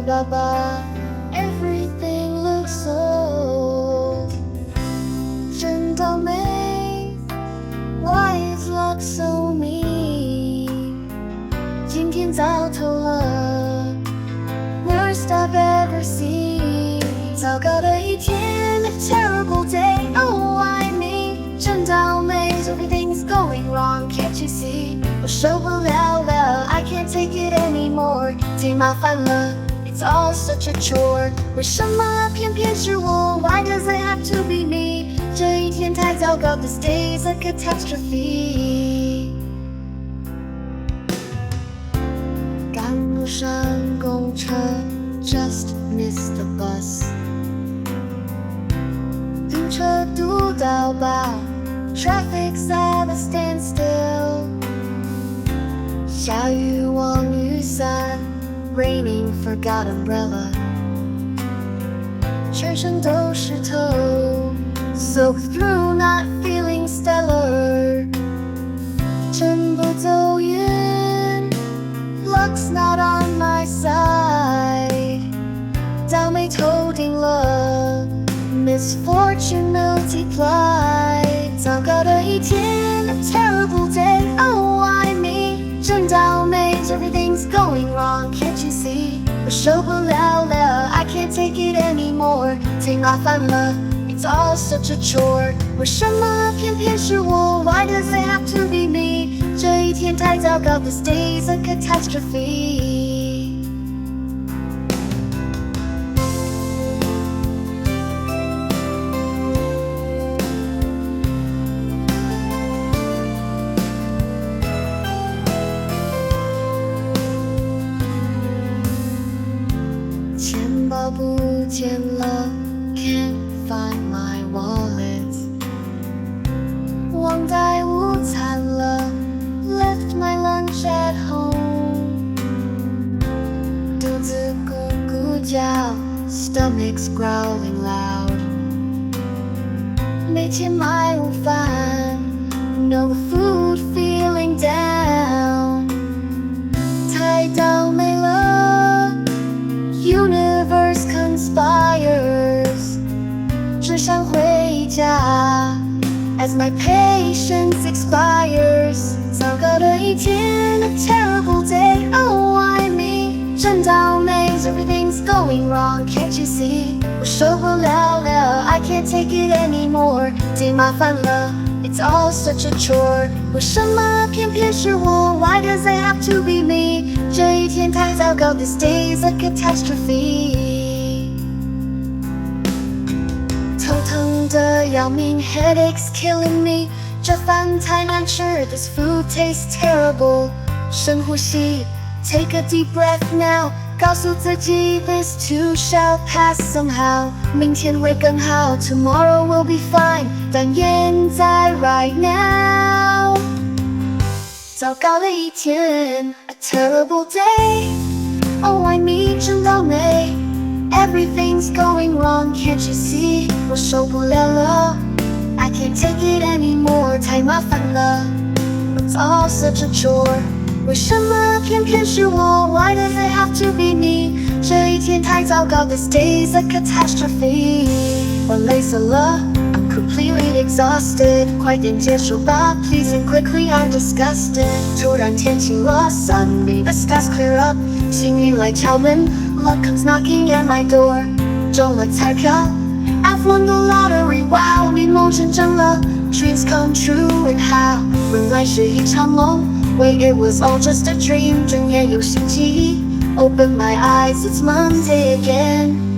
到吧 Everything looks so 真倒霉 Why is luck so mean 今天糟透了 Worst I've ever seen 糟糕的一天 A terrible day Oh I mean 真倒霉 Everything's going wrong Can't you see 我受不了了 I can't take it anymore 太麻烦了 It's all such a chore 为什么偏偏是我 Why does it have to be me 这一天太糟糕 This day's a catastrophe 赶不上公车 Just missed the bus 堵车堵到爆 Traffic's at a standstill 下雨忘雨伞 Raining forgot umbrella 全身都湿透 Soaked through not feeling stellar 真不走运 Luck's not on my side 倒霉头顶了 Misfortune multiplied 糟糕的一天 A terrible day Oh I mean 真倒霉 Everything's going wrong Can't you see 我受不了了 I can't take it anymore 太麻烦了 It's all such a chore 为什么偏偏是我 Why does it have to be me 这一天太糟糕 This day's a catastrophe钱包不见了 Can't find my wallet 忘带午餐了 Left my lunch at home 肚子咕咕叫 Stomach's growling loud 没钱买午饭 No food feeling down 太倒霉了Universe conspires 只想回家 As my patience expires 糟糕的一天 A terrible day Oh I mean 真倒霉 Everything's going wrong Can't you see 我受不了了 I can't take it anymore 太麻烦了 It's all such a chore 为什么偏偏是我 Why does it have to be me 这一天太糟糕 This day's a catastrophe 头疼得要命 Headache's killing me 这饭太难吃 This food tastes terrible 深呼吸 Take a deep breath now 告诉自己 This too shall pass somehow 明天会更好 Tomorrow will be fine 但现在 right now 糟糕的一天 A terrible day Oh I mean 真倒霉 Everything's going wrong Can't you see 我受不了了 I can't take it anymore 太麻烦了 It's all such a chore 为什么偏偏是我 Why does it have to be me 这一天太糟糕 This day's a catastrophe 我累死了 I'm completely exhausted 快点结束吧 Please and quickly I'm disgusted 突然天晴了 Suddenly the skies clear up 幸运来敲门 Luck comes knocking at my door 中了彩票 I've won the lottery Wow 美梦成真了 Dreams come true and how 原来是一场梦Wait, it was all just a dream 睁眼有星期一 Open my eyes, it's Monday again